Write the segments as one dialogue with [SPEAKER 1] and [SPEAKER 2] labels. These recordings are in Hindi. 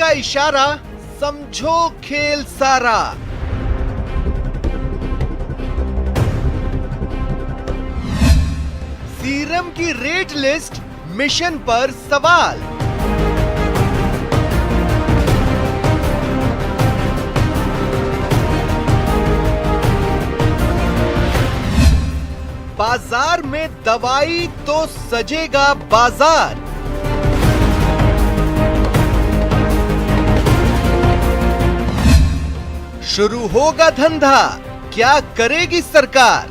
[SPEAKER 1] का इशारा, समझो खेल सारा। सीरम की रेट लिस्ट, मिशन पर सवाल। बाजार में दवाई तो सजेगा बाजार। शुरू होगा धंधा, क्या करेगी सरकार?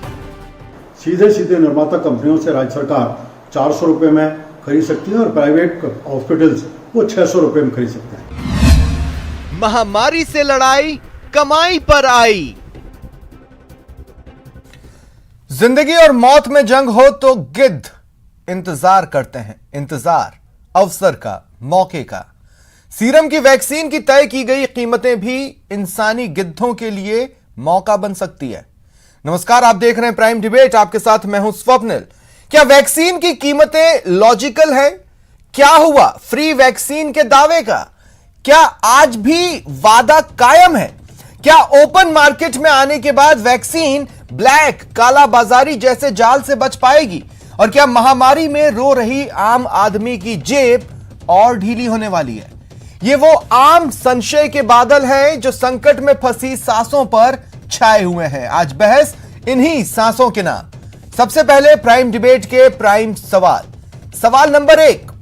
[SPEAKER 2] सीधे सीधे निर्माता कंपनियों से राज्य सरकार 400 रुपए में खरीद सकती है और प्राइवेट हॉस्पिटल्स वो 600 रुपए में खरीद सकते हैं।
[SPEAKER 1] महामारी से लड़ाई कमाई पर आई।
[SPEAKER 3] जिंदगी और मौत में जंग हो तो गिद्ध इंतजार करते हैं, इंतजार अवसर का, मौके का। सीरम की वैक्सीन की तय की गई कीमतें भी इंसानी गिद्धों के लिए मौका बन सकती है। नमस्कार, आप देख रहे हैं प्राइम डिबेट, आपके साथ मैं हूं स्वप्निल। क्या वैक्सीन की कीमतें लॉजिकल है? क्या हुआ फ्री वैक्सीन के दावे का? क्या आज भी वादा कायम है? क्या ओपन मार्केट में आने के बाद वैक्सीन ब्लैक, काला बाजारी जैसे जाल से बच पाएगी? और क्या महामारी में रो रही आम आदमी की जेब और ढीली होने वाली है? ये वो आम संशय के बादल हैं जो संकट में फंसी सांसों पर छाए हुए हैं। आज बहस इन्हीं सांसों के नाम। सबसे पहले प्राइम डिबेट के प्राइम सवाल। सवाल नंबर 1,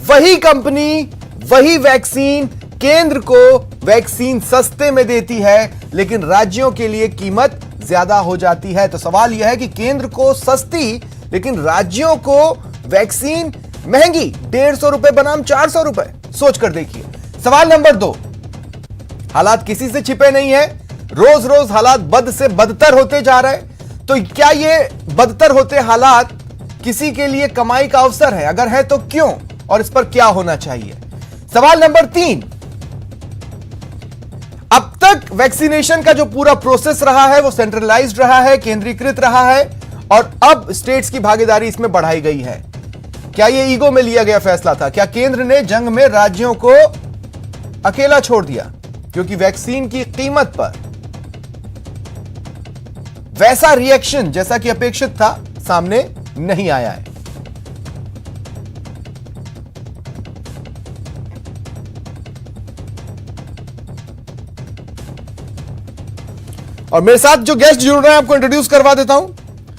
[SPEAKER 3] वही कंपनी, वही वैक्सीन केंद्र को वैक्सीन सस्ते में देती है, लेकिन राज्यों के लिए कीमत ज्यादा हो जाती है। तो सवाल यह है कि केंद्र को सस्ती, लेकिन राज्यों को वैक्सीन महंगी, 150 रुपए बनाम 400 रुपए। सोच कर देखिए। सवाल नंबर 2, हालात किसी से छिपे नहीं है, रोज रोज हालात बद से बदतर होते जा रहे हैं। तो क्या ये बदतर होते हालात किसी के लिए कमाई का अवसर है? अगर है तो क्यों, और इस पर क्या होना चाहिए? सवाल नंबर 3, अब तक वैक्सीनेशन का जो पूरा प्रोसेस रहा है वो सेंट्रलाइज्ड रहा है, केंद्रीकृत रहा है, और अब स्टेट्स की भागीदारी इसमें बढ़ाई गई है। क्या यह ईगो में लिया गया फैसला था? क्या केंद्र ने जंग में राज्यों को अकेला छोड़ दिया? क्योंकि वैक्सीन की कीमत पर वैसा रिएक्शन जैसा कि अपेक्षित था सामने नहीं आया है। और मेरे साथ जो गेस्ट जुड़ रहे हैं आपको इंट्रोड्यूस करवा देता हूं।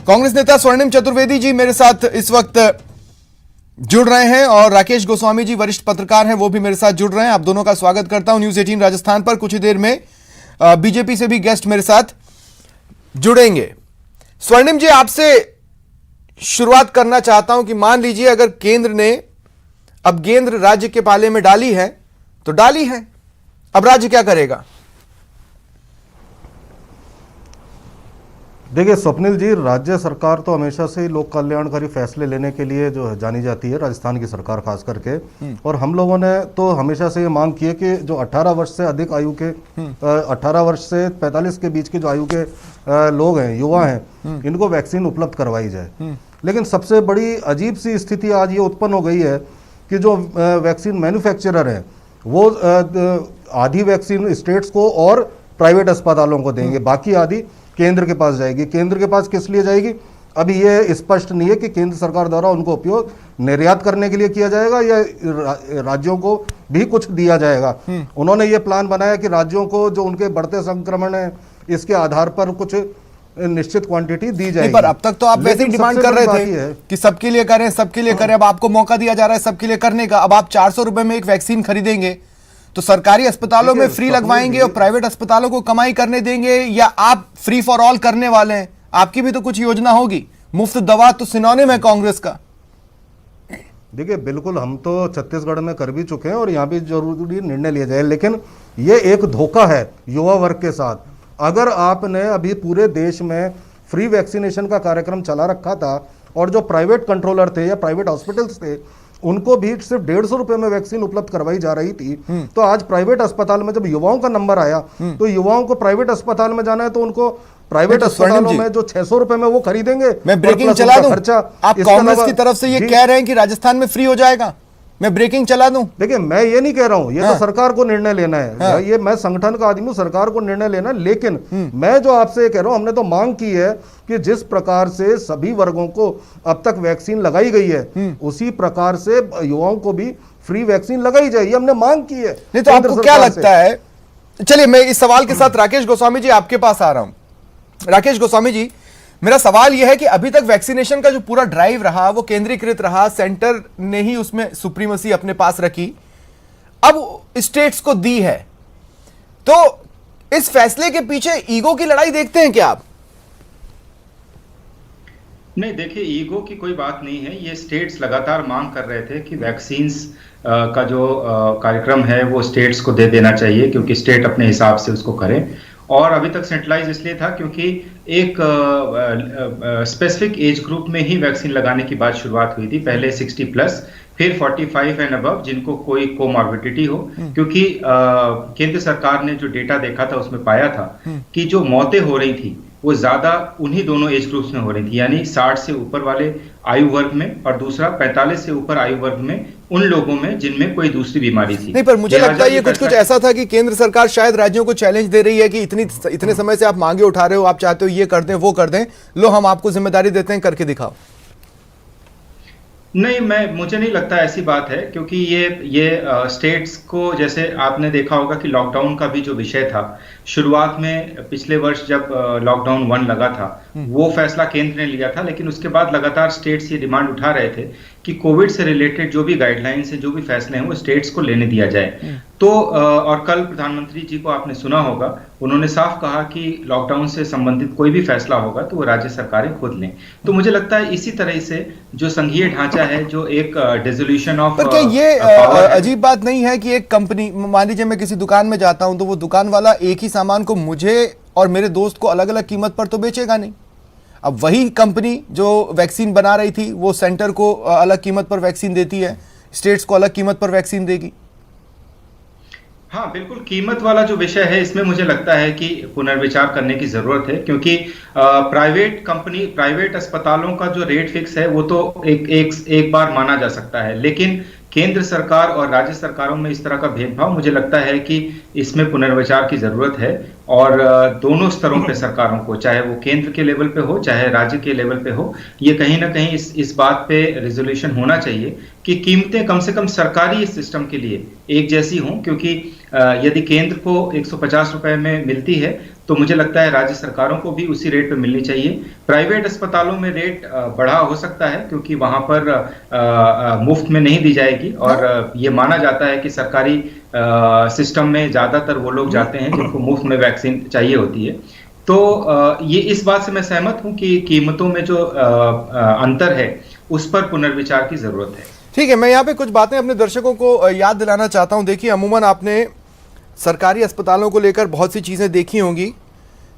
[SPEAKER 3] कांग्रेस नेता स्वर्णिम चतुर्वेदी जी मेरे साथ इस वक्त जुड़ रहे हैं, और राकेश गोस्वामी जी वरिष्ठ पत्रकार हैं, वो भी मेरे साथ जुड़ रहे हैं। आप दोनों का स्वागत करता हूं न्यूज 18 राजस्थान पर। कुछ ही देर में बीजेपी से भी गेस्ट मेरे साथ जुड़ेंगे। स्वर्णिम जी, आपसे शुरुआत करना चाहता हूं कि मान लीजिए अगर केंद्र ने अब गेंद राज्य के पाले में डाली है तो डाली है, अब राज्य क्या करेगा?
[SPEAKER 4] देखिए स्वप्निल जी, राज्य सरकार तो हमेशा से लोक कल्याणकारी फैसले लेने के लिए जो है जानी जाती है, राजस्थान की सरकार खास करके। और हम लोगों ने तो हमेशा से ये मांग की है कि जो 18 वर्ष से अधिक आयु के 18 वर्ष से 45 के बीच के जो आयु के लोग हैं, युवा हैं, इनको वैक्सीन उपलब्ध करवाई जाए। लेकिन सबसे बड़ी अजीब सी स्थिति आज ये उत्पन्न हो गई है कि जो वैक्सीन मैन्युफैक्चरर है वो आधी वैक्सीन स्टेट्स को और प्राइवेट अस्पतालों को देंगे, बाकी आधी केंद्र के पास जाएगी। केंद्र के पास किस लिए जाएगी अभी ये स्पष्ट नहीं है कि केंद्र सरकार द्वारा उनको उपयोग निर्यात करने के लिए किया जाएगा या राज्यों को भी कुछ दिया जाएगा। उन्होंने ये प्लान बनाया कि राज्यों को जो उनके बढ़ते संक्रमण है इसके आधार पर कुछ निश्चित क्वांटिटी दी जाएगी।
[SPEAKER 3] पर अब तक तो आप वैसे ही डिमांड कर रहे थे कि सबके लिए करें, सबके लिए करें। अब आपको मौका दिया जा रहा है सबके लिए करने का। अब आप 400 रुपए में एक वैक्सीन खरीदेंगे तो सरकारी अस्पतालों में फ्री लगवाएंगे और प्राइवेट अस्पतालों को कमाई करने देंगे, या आप फ्री फॉर ऑल करने वाले हैं? आपकी भी तो कुछ योजना होगी। मुफ्त दवा तो सिनोनिम है कांग्रेस का।
[SPEAKER 4] देखिए बिल्कुल, हम तो छत्तीसगढ़ में कर भी चुके हैं और यहाँ भी जरूरी निर्णय लिया जाए, लेकिन ये एक धोखा है युवा वर्ग के साथ। अगर आपने अभी पूरे देश में फ्री वैक्सीनेशन का कार्यक्रम चला रखा था और जो प्राइवेट कंट्रोलर थे या प्राइवेट हॉस्पिटल्स थे उनको भी सिर्फ 150 रुपए में वैक्सीन उपलब्ध करवाई जा रही थी, तो आज प्राइवेट अस्पताल में जब युवाओं का नंबर आया तो युवाओं को प्राइवेट अस्पताल में जाना है तो उनको प्राइवेट अस्पतालों में जो 600 रुपए में वो खरीदेंगे।
[SPEAKER 3] मैं ब्रेकिंग चला दूं, आप कांग्रेस की तरफ से ये कह रहे हैं कि राजस्थान में फ्री हो जाएगा। मैं ब्रेकिंग चला दूं?
[SPEAKER 4] देखिए, मैं ये नहीं कह रहा हूं, ये
[SPEAKER 3] हाँ।
[SPEAKER 4] तो सरकार को निर्णय लेना है।
[SPEAKER 3] हाँ।
[SPEAKER 4] ये मैं संगठन का आदमी हूं, सरकार को निर्णय लेना है। लेकिन मैं जो आपसे ये कह रहा हूं, हमने तो मांग की है कि जिस प्रकार से सभी वर्गों को अब तक वैक्सीन लगाई गई है, उसी प्रकार से युवाओं को भी फ्री वैक्सीन लगाई जाए, ये हमने मांग की है।
[SPEAKER 3] नहीं तो आपको क्या लगता है? चलिए, मैं इस सवाल के साथ राकेश गोस्वामी जी आपके पास आ रहा हूं। राकेश गोस्वामी जी, मेरा सवाल यह है कि अभी तक वैक्सीनेशन का जो पूरा ड्राइव रहा वो केंद्रीकृत रहा, सेंटर ने ही उसमें सुप्रीमेसी अपने पास रखी, अब स्टेट्स को दी है, तो इस फैसले के पीछे ईगो की लड़ाई देखते हैं क्या आप?
[SPEAKER 5] नहीं, देखिए, ईगो की कोई बात नहीं है। ये स्टेट्स लगातार मांग कर रहे थे कि वैक्सीन्स का जो कार्यक्रम है वो स्टेट्स को दे देना चाहिए, क्योंकि स्टेट अपने हिसाब से उसको करें। और अभी तक सेंट्रलाइज इसलिए था क्योंकि एक स्पेसिफिक एज ग्रुप में ही वैक्सीन लगाने की बात शुरुआत हुई थी। पहले 60+, फिर 45 एंड अबव, जिनको कोई कोमॉर्बिडिटी हो। क्योंकि केंद्र सरकार ने जो डेटा देखा था उसमें पाया था कि जो मौतें हो रही थी वो ज्यादा उन्हीं दोनों एज ग्रुप्स में हो रही थी, यानी 60 से ऊपर वाले आयु वर्ग में, और दूसरा 45 से ऊपर आयु वर्ग में, उन लोगों में जिनमें कोई दूसरी बीमारी थी।
[SPEAKER 3] नहीं, पर मुझे लगता है ये कुछ ऐसा था कि केंद्र सरकार शायद राज्यों को चैलेंज दे रही है कि इतने समय से आप मांगे उठा रहे हो, आप चाहते हो ये कर दें वो कर दें, लो हम आपको जिम्मेदारी देते हैं, करके दिखाओ।
[SPEAKER 5] नहीं, मुझे नहीं लगता ऐसी बात है, क्योंकि ये स्टेट्स को, जैसे आपने देखा होगा कि लॉकडाउन का भी जो विषय था, शुरुआत में पिछले वर्ष जब लॉकडाउन 1 लगा था, वो फैसला केंद्र ने लिया था, लेकिन उसके बाद लगातार स्टेट्स ये डिमांड उठा रहे थे कि कोविड से रिलेटेड जो भी गाइडलाइंस हैं, जो भी फैसले हैं, वो स्टेट्स को लेने दिया जाए। तो और कल प्रधानमंत्री जी को आपने सुना होगा, उन्होंने साफ कहा कि लॉकडाउन से संबंधित कोई भी फैसला होगा तो वो राज्य सरकारें खुद लें। तो मुझे लगता है इसी तरह से जो संघीय ढांचा है, जो एक डिसोल्यूशन ऑफ,
[SPEAKER 3] पर क्या ये अजीब बात नहीं है कि एक कंपनी, मान लीजिए मैं किसी दुकान में जाता हूं तो वो दुकान वाला एक ही सामान को मुझे और मेरे दोस्त को अलग अलग कीमत पर तो बेचेगा नहीं। अब वही कंपनी जो वैक्सीन बना रही थी वो सेंटर को अलग कीमत पर वैक्सीन देती है, स्टेट्स को अलग कीमत पर वैक्सीन देगी।
[SPEAKER 5] हाँ, बिल्कुल, कीमत वाला जो विषय है, इसमें मुझे लगता है कि पुनर्विचार करने की जरूरत है, क्योंकि प्राइवेट अस्पतालों का जो रेट फिक्स है वो तो एक बार माना जा सकता है, लेकिन केंद्र सरकार और राज्य सरकारों में इस तरह का भेदभाव, मुझे लगता है कि इसमें पुनर्विचार की जरूरत है। और दोनों स्तरों पे सरकारों को, चाहे वो केंद्र के लेवल पे हो चाहे राज्य के लेवल पे हो, ये कहीं ना कहीं इस बात पे रिजोल्यूशन होना चाहिए कि कीमतें कम से कम सरकारी सिस्टम के लिए एक जैसी हों, क्योंकि यदि केंद्र को 150 रुपए में मिलती है तो मुझे लगता है राज्य सरकारों को भी उसी रेट पे मिलनी चाहिए। प्राइवेट अस्पतालों में रेट बढ़ा हो सकता है, क्योंकि वहां पर मुफ्त में नहीं दी जाएगी, और ये माना जाता है कि सरकारी सिस्टम में ज्यादातर वो लोग जाते हैं जिनको मुफ्त में वैक्सीन चाहिए होती है। तो ये इस बात से मैं सहमत हूं कि कीमतों में जो अंतर है उस पर पुनर्विचार की जरूरत है।
[SPEAKER 3] ठीक है, मैं यहाँ पे कुछ बातें अपने दर्शकों को याद दिलाना चाहता हूँ। देखिए, अमूमन आपने सरकारी अस्पतालों को लेकर बहुत सी चीज़ें देखी होंगी।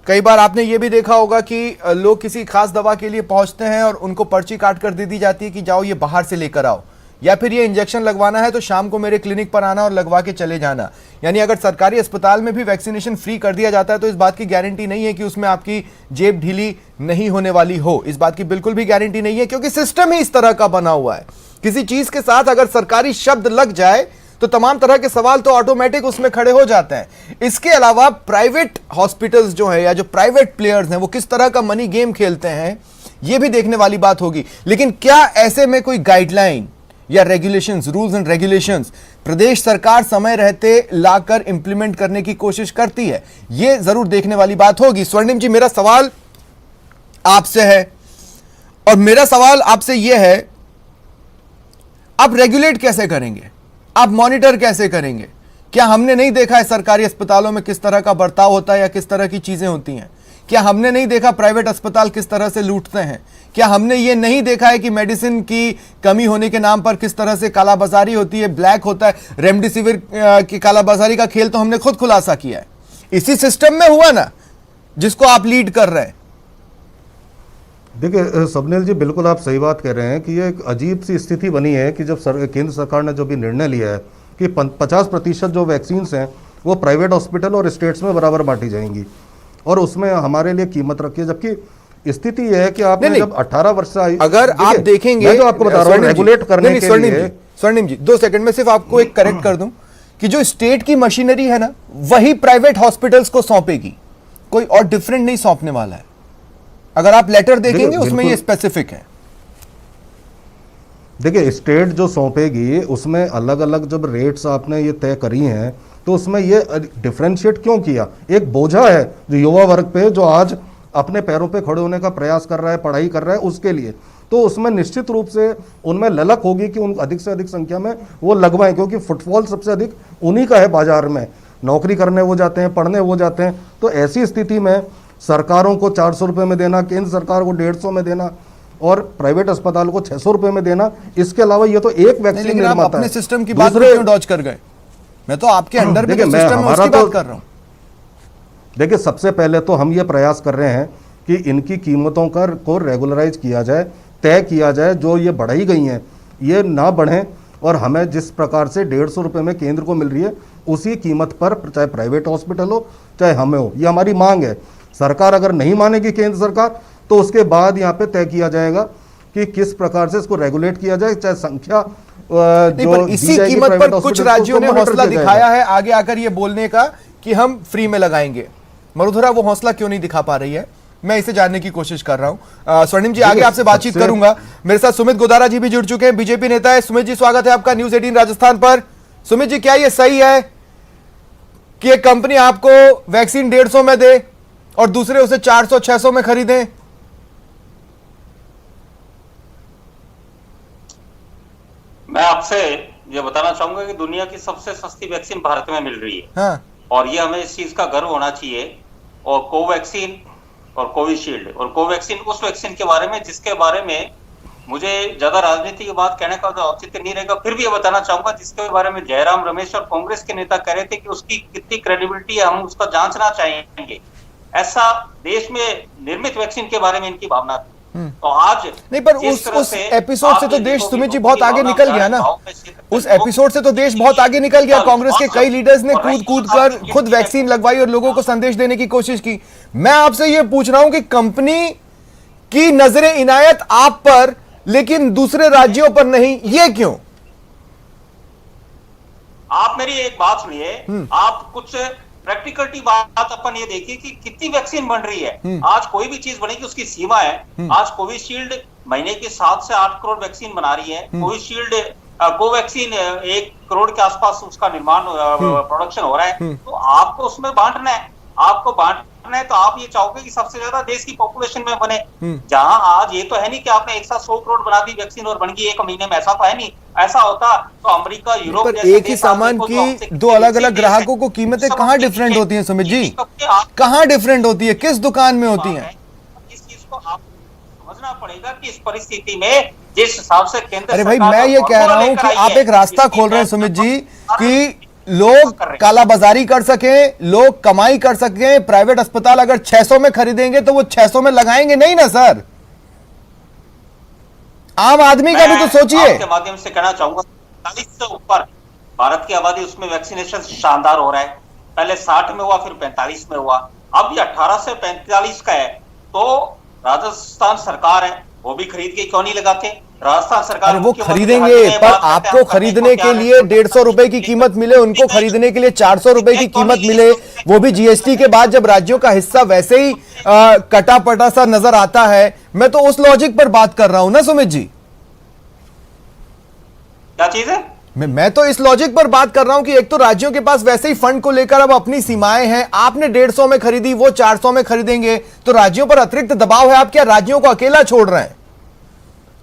[SPEAKER 3] कई बार आपने ये भी देखा होगा कि लोग किसी खास दवा के लिए पहुंचते हैं और उनको पर्ची काट कर दे दी जाती है कि जाओ ये बाहर से लेकर आओ, या फिर ये इंजेक्शन लगवाना है तो शाम को मेरे क्लिनिक पर आना और लगवा के चले जाना। यानी अगर सरकारी अस्पताल में भी वैक्सीनेशन फ्री कर दिया जाता है तो इस बात की गारंटी नहीं है कि उसमें आपकी जेब ढीली नहीं होने वाली हो। इस बात की बिल्कुल भी गारंटी नहीं है, क्योंकि सिस्टम ही इस तरह का बना हुआ है। किसी चीज के साथ अगर सरकारी शब्द लग जाए तो तमाम तरह के सवाल तो ऑटोमेटिक उसमें खड़े हो जाते हैं। इसके अलावा प्राइवेट हॉस्पिटल्स जो है या जो प्राइवेट प्लेयर्स हैं वो किस तरह का मनी गेम खेलते हैं, ये भी देखने वाली बात होगी। लेकिन क्या ऐसे में कोई गाइडलाइन या रेगुलेशंस, रूल्स एंड रेगुलेशंस प्रदेश सरकार समय रहते लाकर इंप्लीमेंट करने की कोशिश करती है, ये जरूर देखने वाली बात होगी। स्वर्णिम जी, मेरा सवाल आपसे है, और मेरा सवाल आपसे यह है, आप रेगुलेट कैसे करेंगे, आप मॉनिटर कैसे करेंगे? क्या हमने नहीं देखा है सरकारी अस्पतालों में किस तरह का बर्ताव होता है या किस तरह की चीजें होती हैं? क्या हमने नहीं देखा प्राइवेट अस्पताल किस तरह से लूटते हैं? क्या हमने ये नहीं देखा है कि मेडिसिन की कमी होने के नाम पर किस तरह से कालाबाजारी होती है, ब्लैक होता है? रेमडेसिविर की कालाबाजारी का खेल तो हमने खुद खुलासा किया है, इसी सिस्टम में हुआ ना, जिसको आप लीड कर रहे हैं।
[SPEAKER 4] देखिए स्वप्निल जी, बिल्कुल आप सही बात कह रहे हैं कि ये एक अजीब सी स्थिति बनी है कि जब केंद्र सरकार ने जो भी निर्णय लिया है कि 50% जो वैक्सीन्स हैं वो प्राइवेट हॉस्पिटल और स्टेट्स में बराबर बांटी जाएंगी, और उसमें हमारे लिए कीमत रखी है, जबकि स्थिति यह है कि आपने
[SPEAKER 3] नहीं,
[SPEAKER 4] जब 18 वर्ष से
[SPEAKER 3] अगर आप देखेंगे,
[SPEAKER 4] मैं जो आपको बता रहा हूँ रेगुलेट करने के लिए।
[SPEAKER 3] स्वर्णिम जी 2 सेकंड में सिर्फ आपको एक करेक्ट कर दूं कि जो स्टेट की मशीनरी है ना, वही प्राइवेट हॉस्पिटल्स को सौंपेगी, कोई और डिफरेंट नहीं सौंपने वाला है। अगर आप लेटर देखेंगे उसमें ये स्पेसिफिक है।
[SPEAKER 4] देखिए स्टेट जो सौंपेगी उसमें अलग अलग जब रेट्स आपने ये तय करी हैं, तो उसमें ये डिफरेंशिएट क्यों किया? एक बोझा है जो युवा वर्ग पे, जो आज अपने पैरों पे खड़े होने का प्रयास कर रहा है, पढ़ाई कर रहा है, उसके लिए तो उसमें निश्चित रूप से उनमें ललक होगी कि उन अधिक से अधिक संख्या में वो लगवाएं, क्योंकि फुटफॉल सबसे अधिक उन्हीं का है बाजार में। नौकरी करने वो जाते हैं, पढ़ने वो जाते हैं। तो ऐसी स्थिति में सरकारों को 400 रुपये में देना, केंद्र सरकार को 150 में देना और प्राइवेट अस्पताल को 600 रुपये में देना, इसके अलावा ये तो एक वैक्सीन निर्माता है।
[SPEAKER 3] अपने सिस्टम की बात क्यों डॉज कर गए? मैं तो आपके अंडर में सिस्टम है उसकी बात कर रहा हूं।
[SPEAKER 4] देखिए सबसे पहले तो हम ये प्रयास कर रहे हैं कि इनकी कीमतों को रेगुलराइज किया जाए, तय किया जाए। जो ये बढ़ाई गई हैं ये ना बढ़ें और हमें जिस प्रकार से 150 रुपये में केंद्र को मिल रही है उसी कीमत पर, चाहे प्राइवेट हॉस्पिटल हो चाहे हमें हो, ये हमारी मांग है। सरकार अगर नहीं मानेगी, केंद्र सरकार, तो उसके बाद यहाँ पे तय किया जाएगा कि किस प्रकार से इसको रेगुलेट किया जाए, चाहे संख्या जो
[SPEAKER 3] इसी कीमत पर कुछ राज्यों ने हौसला दिखाया है आगे आकर ये बोलने का कि हम फ्री में लगाएंगे। मरुधरा वो हौसला क्यों नहीं दिखा पा रही है? मैं इसे जानने की कोशिश कर रहा हूं। स्वर्णिम जी आगे आपसे बातचीत करूंगा। मेरे साथ सुमित गोदारा जी भी जुड़ चुके हैं, बीजेपी नेता है। सुमित जी स्वागत है आपका न्यूज़ 18 राजस्थान पर। सुमित जी क्या ये सही है कि एक कंपनी आपको वैक्सीन 150 में दे और दूसरे उसे 400-600 में खरीदें?
[SPEAKER 6] मैं आपसे ये बताना चाहूंगा कि दुनिया की सबसे सस्ती वैक्सीन भारत में मिल रही है।
[SPEAKER 3] हाँ।
[SPEAKER 6] और ये हमें इस चीज का गर्व होना चाहिए। और कोवैक्सीन और कोविशील्ड, और कोवैक्सीन उस वैक्सीन के बारे में जिसके बारे में मुझे ज्यादा राजनीति की बात कहने का औचित्य नहीं रहेगा, फिर भी ये बताना चाहूंगा जिसके बारे में जयराम रमेश और कांग्रेस के नेता कह रहे थे कि उसकी कितनी क्रेडिबिलिटी है, हम उसका जांचना चाहेंगे। ऐसा देश में निर्मित वैक्सीन के बारे में इनकी भावना थी। तो आज
[SPEAKER 3] नहीं, पर उस एपिसोड से तो देश, सुमित जी, बहुत आगे निकल गया ना। उस एपिसोड से तो देश बहुत आगे निकल गया। कांग्रेस के कई लीडर्स ने कूद कर खुद वैक्सीन लगवाई और लोगों को संदेश देने की कोशिश की। मैं आपसे ये पूछ रहा हूं कि कंपनी की नजरें इनायत आप पर लेकिन दूसरे राज्यों पर नहीं, ये क्यों?
[SPEAKER 6] आप मेरी एक बात सुनिए। आप कुछ प्रैक्टिकलिटी बात अपन ये देखिए कि कितनी वैक्सीन बन रही है। आज कोई भी चीज बनेगी उसकी सीमा है। आज कोविशील्ड महीने की 7 से 8 करोड़ वैक्सीन बना रही है। कोविशील्ड कोवैक्सीन 1 करोड़ के आसपास उसका निर्माण प्रोडक्शन हो रहा है। तो आपको उसमें बांटना है, आपको बांटना है। तो आप ये चाहोगे कि सबसे ज्यादा देश की पॉपुलेशन में बने। जहां आज ये तो है नहीं कि आपने एक साथ 100 करोड़ बना दी वैक्सीन और बन गई 1 महीने में, ऐसा तो है नहीं। ऐसा होता तो अमेरिका, यूरोप,
[SPEAKER 3] पर एक ही सामान की 2 अलग अलग ग्राहकों को कीमतें कहां डिफरेंट होती हैं सुमित जी? कहां डिफरेंट होती है? किस दुकान में होती है?
[SPEAKER 6] इस चीज को आप समझना पड़ेगा कि इस परिस्थिति में जिस हिसाब से केंद्र,
[SPEAKER 3] अरे भाई मैं ये कह रहा हूं कि आप एक रास्ता खोल रहे हैं सुमित जी कि लोग कालाबाजारी कर सकें, लोग कमाई कर सकें। प्राइवेट अस्पताल अगर 600 में खरीदेंगे तो वो 600 में लगाएंगे नहीं ना सर। आम आदमी का भी तो सोचिए।
[SPEAKER 6] के माध्यम से कहना चाहूंगा 40 से ऊपर भारत की आबादी, उसमें वैक्सीनेशन शानदार हो रहा है। पहले 60 में हुआ, फिर 45 में हुआ, अब ये 18 से 45 का है। तो राजस्थान सरकार है, वो भी खरीद के क्यों नहीं लगाते? राजस्थान सरकार
[SPEAKER 3] वो खरीदेंगे, पर आपको खरीदने के लिए 150 रुपए की कीमत मिले, उनको खरीदने के लिए 400 रुपए की कीमत मिले, वो भी जीएसटी के बाद, जब राज्यों का हिस्सा वैसे ही कटा पटा सा नजर आता है। मैं तो उस लॉजिक पर बात कर रहा हूं ना सुमित जी।
[SPEAKER 6] क्या चीज है?
[SPEAKER 3] मैं तो इस लॉजिक पर बात कर रहा हूं कि एक तो राज्यों के पास वैसे ही फंड को लेकर अब अपनी सीमाएं हैं। आपने 150 में खरीदी, वो 400 में खरीदेंगे, तो राज्यों पर अतिरिक्त दबाव है। आप क्या राज्यों को अकेला छोड़ रहे हैं?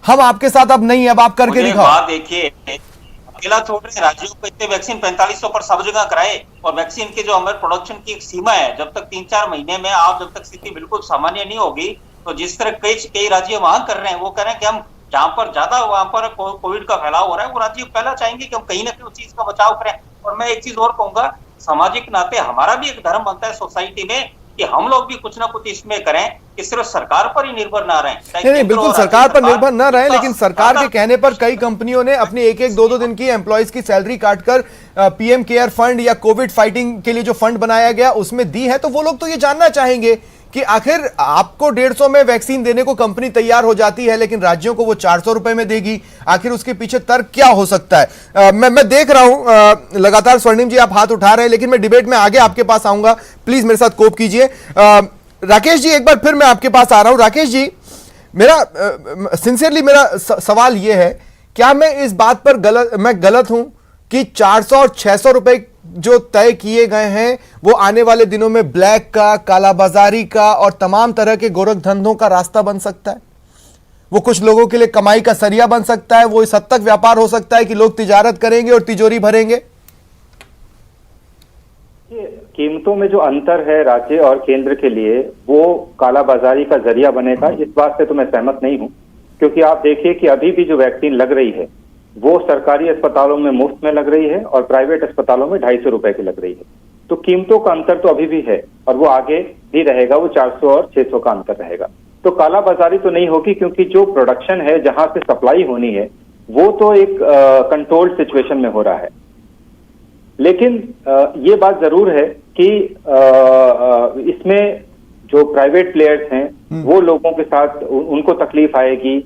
[SPEAKER 3] हम आपके साथ अब नहीं है, अब आप करके दिखाओ।
[SPEAKER 6] देखिए, अकेला छोड़ रहे हैं राज्यों को। इतने वैक्सीन 4500 पर सब जगह कराए, और वैक्सीन की जो हमारे प्रोडक्शन की एक सीमा है, जब तक 3-4 महीने में आप, जब तक स्थिति बिल्कुल सामान्य नहीं होगी, तो जिस तरह कई राज्य मांग कर रहे हैं, वो कह रहे हैं कि हम जहां पर ज्यादा वहां पर कोविड का फैलाव हो रहा है, वो राज्य पहला चाहेंगे कि हम कहीं ना कहीं उस चीज का बचाव करें। और मैं एक चीज और कहूंगा, सामाजिक नाते हमारा भी एक धर्म बनता है सोसाइटी में कि हम लोग भी कुछ ना कुछ इसमें करें, कि सिर्फ सरकार पर ही निर्भर ना रहें।
[SPEAKER 3] नहीं, बिल्कुल सरकार पर निर्भर ना रहे, लेकिन सरकार के कहने पर कई कंपनियों ने अपनी 1-2 दिन की एम्प्लॉइज की सैलरी काटकर पीएम केयर फंड या कोविड फाइटिंग के लिए जो फंड बनाया गया उसमें दी है। तो वो लोग तो ये जानना चाहेंगे कि आखिर आपको 150 में वैक्सीन देने को कंपनी तैयार हो जाती है, लेकिन राज्यों को वो 400 रुपए में देगी। आखिर उसके पीछे तर्क क्या हो सकता है? मैं देख रहा हूं लगातार स्वर्णिम जी आप हाथ उठा रहे हैं, लेकिन मैं डिबेट में आगे आपके पास आऊंगा, प्लीज मेरे साथ कोप कीजिए। राकेश जी एक बार फिर मैं आपके पास आ रहा हूं। राकेश जी, मेरा सिंसियरली मेरा सवाल यह है, क्या मैं इस बात पर गलत हूं कि 400 और 600 रुपए जो तय किए गए हैं वो आने वाले दिनों में ब्लैक का, कालाबाजारी का और तमाम तरह के गोरख धंधों का रास्ता बन सकता है? वो कुछ लोगों के लिए कमाई का सरिया बन सकता है, वो इस हद तक व्यापार हो सकता है कि लोग तिजारत करेंगे और तिजोरी भरेंगे?
[SPEAKER 7] कीमतों में जो अंतर है राज्य और केंद्र के लिए, वो कालाबाजारी का जरिया बनेगा, इस बात से तो मैं सहमत नहीं हूं। क्योंकि आप देखिए कि अभी भी जो वैक्सीन लग रही है वो सरकारी अस्पतालों में मुफ्त में लग रही है और प्राइवेट अस्पतालों में 250 रुपए की लग रही है। तो कीमतों का अंतर तो अभी भी है और वो आगे भी रहेगा, वो 400 और 600 का अंतर रहेगा। तो कालाबाजारी तो नहीं होगी, क्योंकि जो प्रोडक्शन है, जहां से सप्लाई होनी है, वो तो एक कंट्रोल्ड सिचुएशन में हो रहा है। लेकिन ये बात जरूर है कि इसमें जो प्राइवेट प्लेयर्स हैं वो लोगों के साथ उनको तकलीफ आएगी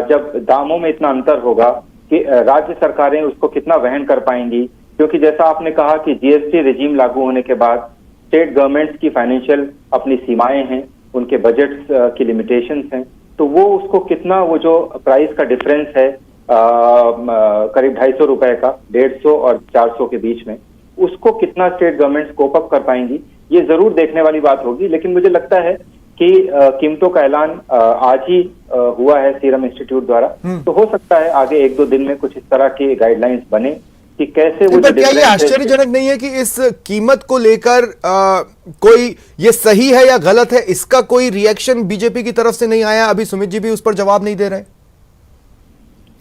[SPEAKER 7] जब दामों में इतना अंतर होगा कि राज्य सरकारें उसको कितना वहन कर पाएंगी। क्योंकि जैसा आपने कहा कि जीएसटी रिजीम लागू होने के बाद स्टेट गवर्नमेंट्स की फाइनेंशियल अपनी सीमाएं हैं, उनके बजट्स की लिमिटेशंस हैं, तो वो उसको कितना, वो जो प्राइस का डिफरेंस है करीब 250 रुपए का, 150 और 400 के बीच में, उसको कितना स्टेट गवर्नमेंट कोप अप कर पाएंगी, ये जरूर देखने वाली बात होगी। लेकिन मुझे लगता है कि कीमतों का ऐलान आज ही हुआ है सीरम इंस्टीट्यूट द्वारा, तो हो सकता है आगे 1-2 दिन में कुछ इस तरह की गाइडलाइंस बने कि कैसे वो।
[SPEAKER 3] क्या ये आश्चर्यजनक नहीं है कि इस कीमत को लेकर कोई ये सही है या गलत है, इसका कोई रिएक्शन बीजेपी की तरफ से नहीं आया? अभी सुमित जी भी उस पर जवाब नहीं दे रहे।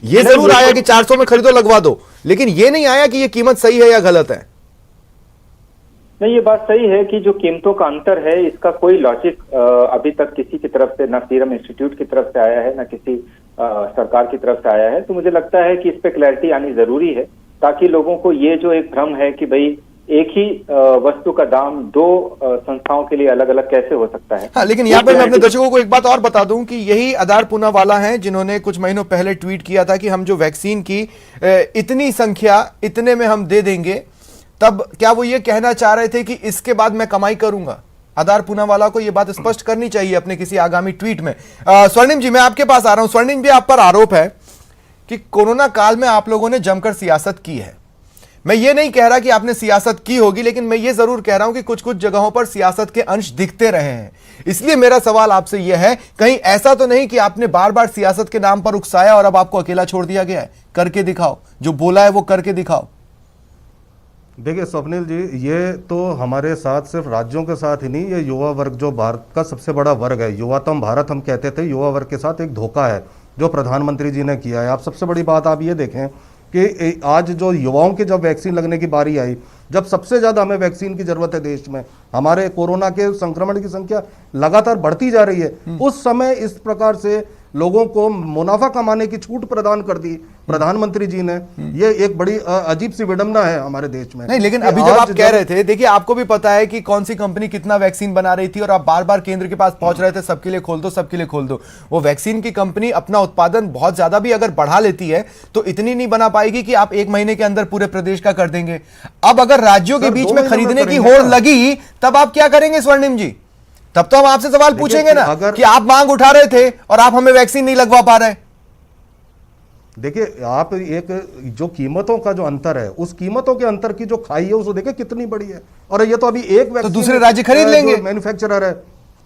[SPEAKER 3] ये जरूर आया कि 400 में खरीदो, लगवा दो, लेकिन ये नहीं आया कि ये कीमत सही है या गलत है।
[SPEAKER 7] नहीं, ये बात सही है कि जो कीमतों का अंतर है, इसका कोई लॉजिक अभी तक किसी की तरफ से, ना सीरम इंस्टीट्यूट की तरफ से आया है, ना किसी सरकार की तरफ से आया है। तो मुझे लगता है कि इस पे क्लैरिटी आनी जरूरी है, ताकि लोगों को ये जो एक भ्रम है कि भाई एक ही वस्तु का दाम 2 संस्थाओं के लिए अलग अलग कैसे हो सकता है।
[SPEAKER 3] हाँ, लेकिन यहाँ पे मैं अपने दर्शकों को एक बात और बता दूं कि यही आधार पूनावाला हैं जिन्होंने कुछ महीनों पहले ट्वीट किया था कि हम जो वैक्सीन की इतनी संख्या इतने में हम दे देंगे, तब क्या वो ये कहना चाह रहे थे कि इसके बाद मैं कमाई करूंगा? आधार पूनावाला को ये बात स्पष्ट करनी चाहिए अपने किसी आगामी ट्वीट में। स्वर्णिम जी, मैं आपके पास आ रहा हूं। स्वर्णिम जी, आप पर आरोप है कि कोरोना काल में आप लोगों ने जमकर सियासत की है। मैं ये नहीं कह रहा कि आपने सियासत की होगी, लेकिन मैं ये जरूर कह रहा हूं कि कुछ कुछ जगहों पर सियासत के अंश दिखते रहे हैं। इसलिए मेरा सवाल आपसे यह है, कहीं ऐसा तो नहीं कि आपने बार बार सियासत के नाम पर उकसाया और अब आपको अकेला छोड़ दिया गया है? करके दिखाओ, जो बोला है वो करके दिखाओ।
[SPEAKER 4] देखिए स्वप्निल जी, ये तो हमारे साथ सिर्फ राज्यों के साथ ही नहीं, ये युवा वर्ग जो भारत का सबसे बड़ा वर्ग है, युवातम भारत हम कहते थे, युवा वर्ग के साथ एक धोखा है जो प्रधानमंत्री जी ने किया है। आप सबसे बड़ी बात आप ये देखें कि आज जो युवाओं की जब वैक्सीन लगने की बारी आई, जब सबसे ज़्यादा हमें वैक्सीन की ज़रूरत है देश में, हमारे कोरोना के संक्रमण की संख्या लगातार बढ़ती जा रही है, उस समय इस प्रकार से लोगों को मुनाफा कमाने की छूट प्रदान कर दी प्रधानमंत्री जी ने। ये एक बड़ी अजीब सी विडंबना है हमारे देश में।
[SPEAKER 3] नहीं, लेकिन अभी जब आप कह रहे थे, देखिए आपको भी पता है कि कौन सी कंपनी कितना वैक्सीन बना रही थी और आप बार बार केंद्र के पास पहुंच रहे थे, सबके लिए खोल दो, सबके लिए खोल दो। वो वैक्सीन की कंपनी अपना उत्पादन बहुत ज्यादा भी अगर बढ़ा लेती है तो इतनी नहीं बना पाएगी कि आप 1 महीने के अंदर पूरे प्रदेश का कर देंगे। अब अगर राज्यों के बीच में खरीदने की होड़ लगी, तब आप क्या करेंगे स्वर्णिम जी? तब तो हम आपसे सवाल पूछेंगे ना कि आप मांग उठा रहे थे और आप हमें वैक्सीन नहीं लगवा पा रहे।
[SPEAKER 4] देखिए, आप एक जो कीमतों का जो अंतर है, उस कीमतों के अंतर की जो खाई है उसको देखिए कितनी बड़ी है। और ये तो अभी एक वैक्सीन
[SPEAKER 3] तो दूसरे राज्य खरीद लेंगे,
[SPEAKER 4] मैन्युफैक्चरर है।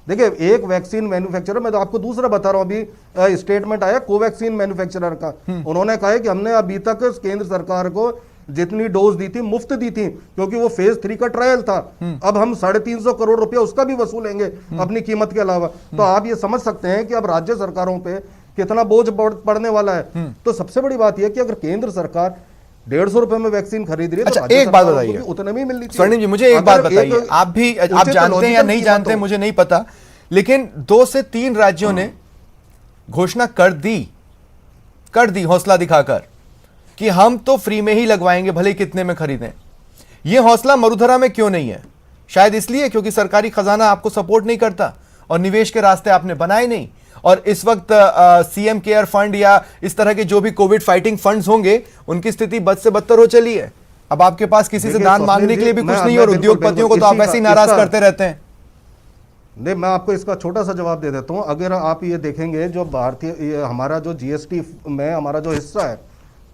[SPEAKER 4] देखिए, एक वैक्सीन मैन्युफैक्चरर, मैं तो आपको दूसरा बता रहा हूं, अभी स्टेटमेंट आया कोवैक्सीन मैन्युफैक्चरर का। उन्होंने कहा है कि हमने अभी तक केंद्र सरकार को जितनी डोज दी थी मुफ्त दी थी, क्योंकि वो फेज 3 का ट्रायल था। अब हम 350 करोड़ रुपया उसका भी वसूलेंगे अपनी कीमत के अलावा। तो आप ये समझ सकते हैं कि अब राज्य सरकारों पे कितना बोझ पड़ने वाला है। तो सबसे बड़ी बात यह कि अगर केंद्र सरकार 150 रुपए में वैक्सीन खरीद रही है,
[SPEAKER 3] अच्छा,
[SPEAKER 4] तो
[SPEAKER 3] एक बात बताइए,
[SPEAKER 4] उतने में मिलनी चाहिए।
[SPEAKER 3] स्वर्णिम जी, मुझे एक बात बताइए, आप जानते हैं या नहीं जानते मुझे नहीं पता, लेकिन 2 से 3 राज्यों ने घोषणा कर दी हौसला दिखाकर कि हम तो फ्री में ही लगवाएंगे, भले कितने में खरीदें। यह हौसला मरुधरा में क्यों नहीं है? शायद इसलिए क्योंकि सरकारी खजाना आपको सपोर्ट नहीं करता। और निवेश के रास्ते आपने बनाए नहीं, और इस वक्त सीएम केयर फंड या इस तरह के जो भी कोविड फाइटिंग फंड्स होंगे उनकी स्थिति बद से बदतर हो चली है। अब आपके पास किसी से दान मांगने के लिए भी कुछ नहीं, और उद्योगपतियों को तो आप वैसे ही नाराज करते रहते हैं।
[SPEAKER 4] नहीं, मैं आपको इसका छोटा सा जवाब दे देता हूं। अगर आप ये देखेंगे जो भारतीय हमारा जो जीएसटी में हमारा जो हिस्सा है,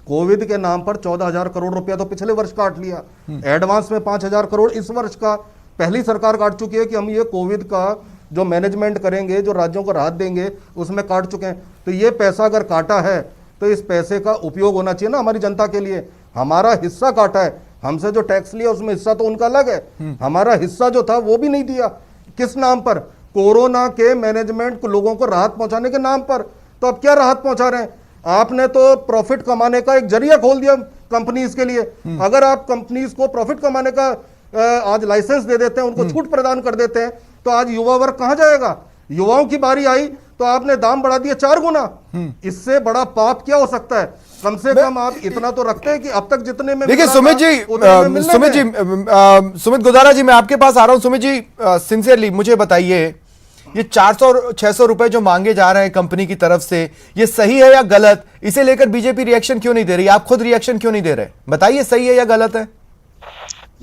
[SPEAKER 4] कोविड के नाम पर 14,000 करोड़ रुपया तो पिछले वर्ष काट लिया, एडवांस में 5,000 करोड़ इस वर्ष का पहली सरकार काट चुकी है कि हम ये कोविड का जो मैनेजमेंट करेंगे, जो राज्यों को राहत देंगे, उसमें काट चुके हैं। तो ये पैसा अगर काटा है तो इस पैसे का उपयोग होना चाहिए ना हमारी जनता के लिए। हमारा हिस्सा काटा है, हमसे जो टैक्स लिया उसमें हिस्सा तो उनका अलग है, हमारा हिस्सा जो था वो भी नहीं दिया। किस नाम पर? कोरोना के मैनेजमेंट को, लोगों को राहत पहुंचाने के नाम पर। तो अब क्या राहत पहुंचा रहे हैं? आपने तो प्रॉफिट कमाने का एक जरिया खोल दिया कंपनीज के लिए। अगर आप कंपनीज को प्रॉफिट कमाने का आज लाइसेंस दे देते हैं, उनको छूट प्रदान कर देते हैं, तो आज युवा वर्ग कहां जाएगा? युवाओं की बारी आई तो आपने दाम बढ़ा दिया 4 गुना। इससे बड़ा पाप क्या हो सकता है? कम से कम आप इतना तो रखते हैं कि अब तक जितने में।
[SPEAKER 3] देखिए सुमित गुजारा जी, मैं आपके पास आ रहा हूं। सुमित जी, सिंसियरली मुझे बताइए, ये 400 और 600 रुपए जो मांगे जा रहे हैं कंपनी की तरफ से, ये सही है या गलत? इसे लेकर बीजेपी रिएक्शन क्यों नहीं दे रही? आप खुद रिएक्शन क्यों नहीं दे रहे? बताइए, सही है या गलत है?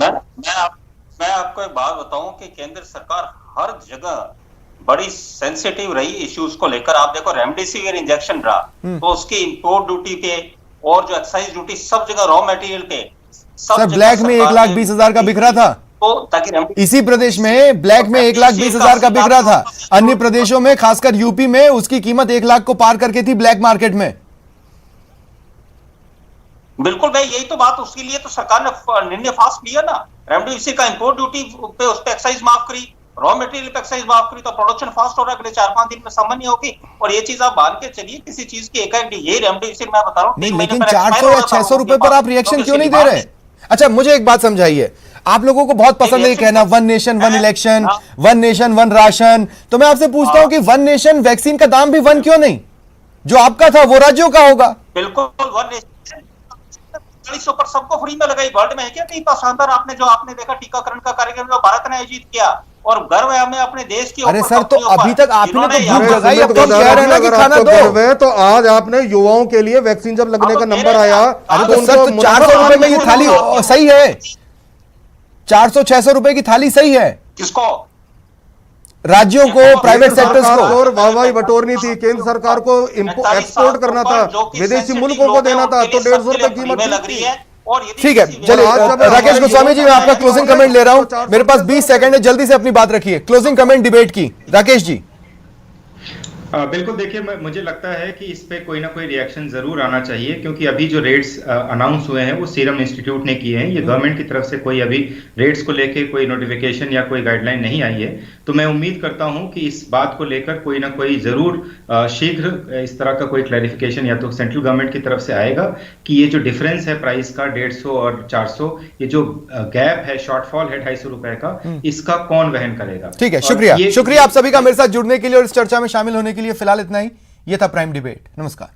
[SPEAKER 6] मैं आपको एक बात बताऊं कि केंद्र सरकार हर जगह बड़ी सेंसिटिव रही इश्यूज को लेकर। आप देखो, रेमडेसिविर इंजेक्शन रहा तो उसकी इंपोर्ट ड्यूटी पे और जो एक्साइज ड्यूटी सब जगह रॉ मटेरियल पे
[SPEAKER 3] सर ब्लैक में 1,20,000 का बिक रहा था,
[SPEAKER 6] तो ताकि
[SPEAKER 3] इसी प्रदेश में ब्लैक में 1,20,000 का बिक रहा था। अन्य प्रदेशों में, खासकर यूपी में, उसकी कीमत 1 लाख को पार करके थी ब्लैक मार्केट में।
[SPEAKER 6] बिल्कुल भाई, यही तो बात। उसके लिए तो सरकार ने निर्णय फास्ट लिया ना। रेमडेसिविर का इंपोर्ट ड्यूटी पे उस पे एक्साइज माफ करी, रॉ मटेरियल पे एक्साइज माफ करी, तो प्रोडक्शन फास्ट हो रहा है। अगले 4-5 दिन में सामान्य होगी। और ये चीज आप मान के चलिए, किसी चीज की एकाएक ये रेमडेसिविर मैं बता रहा हूँ
[SPEAKER 3] नहीं, लेकिन 400 या 600 रुपए पर आप रिएक्शन क्यों नहीं दे रहे? अच्छा, मुझे एक बात समझाइए, आप लोगों को बहुत पसंद है कहना one nation one election, one nation one ration. तो मैं आपसे पूछता हूं कि वन नेशन वैक्सीन का दाम भी वन क्यों नहीं? जो आपका था वो राज्यों का होगा।
[SPEAKER 6] बिल्कुल, वन नेशन 40 पर सबको फ्री में लगाई। वर्ल्ड में है क्या कहीं शानदार? आपने देखा टीकाकरण का कार्यक्रम जो भारत ने आयोजित किया, और गर्व है हमें अपने देश की।
[SPEAKER 3] अरे सर, तो अभी तक आपने तो भूख जगाई, अब तो कह रहे हैं ना कि खाना दो।
[SPEAKER 4] तो आज आपने युवाओं के लिए वैक्सीन जब लगने का नंबर आया,
[SPEAKER 3] अरे तो सर, तो 400 रुपए में ये थाली सही है? 400-600 रुपए की थाली सही है?
[SPEAKER 6] किसको?
[SPEAKER 3] राज्यों को, प्राइवेट सेक्टर्स को।
[SPEAKER 4] और वाहवाही बटोरनी थी, केंद्र सरकार को एक्सपोर्ट करना था, विदेशी मुल्कों को देना था, तो 150 रुपए कीमत
[SPEAKER 6] लग रही है।
[SPEAKER 3] ठीक है, चलिए राकेश गोस्वामी जी, मैं आपका क्लोजिंग कमेंट ले रहा हूं। मेरे पास 20 सेकंड है, जल्दी से अपनी बात रखिए। क्लोजिंग कमेंट डिबेट की, राकेश जी।
[SPEAKER 5] बिल्कुल, देखिए मुझे लगता है कि इस पे कोई ना कोई रिएक्शन जरूर आना चाहिए, क्योंकि अभी जो रेट्स अनाउंस हुए हैं वो सीरम इंस्टीट्यूट ने किए हैं। ये गवर्नमेंट की तरफ से कोई अभी रेट्स को लेके कोई नोटिफिकेशन या कोई गाइडलाइन नहीं आई है। तो मैं उम्मीद करता हूं कि इस बात को लेकर कोई ना कोई जरूर शीघ्र इस तरह का कोई क्लैरिफिकेशन या तो सेंट्रल गवर्नमेंट की तरफ से आएगा कि ये जो डिफरेंस है प्राइस का 150 और 400, ये जो गैप है, शॉर्टफॉल है 250 रुपए का, इसका कौन वहन करेगा।
[SPEAKER 3] ठीक है, शुक्रिया आप सभी का मेरे साथ जुड़ने के लिए और इस चर्चा में शामिल होने के लिए। फिलहाल इतना ही। यह था प्राइम डिबेट। नमस्कार।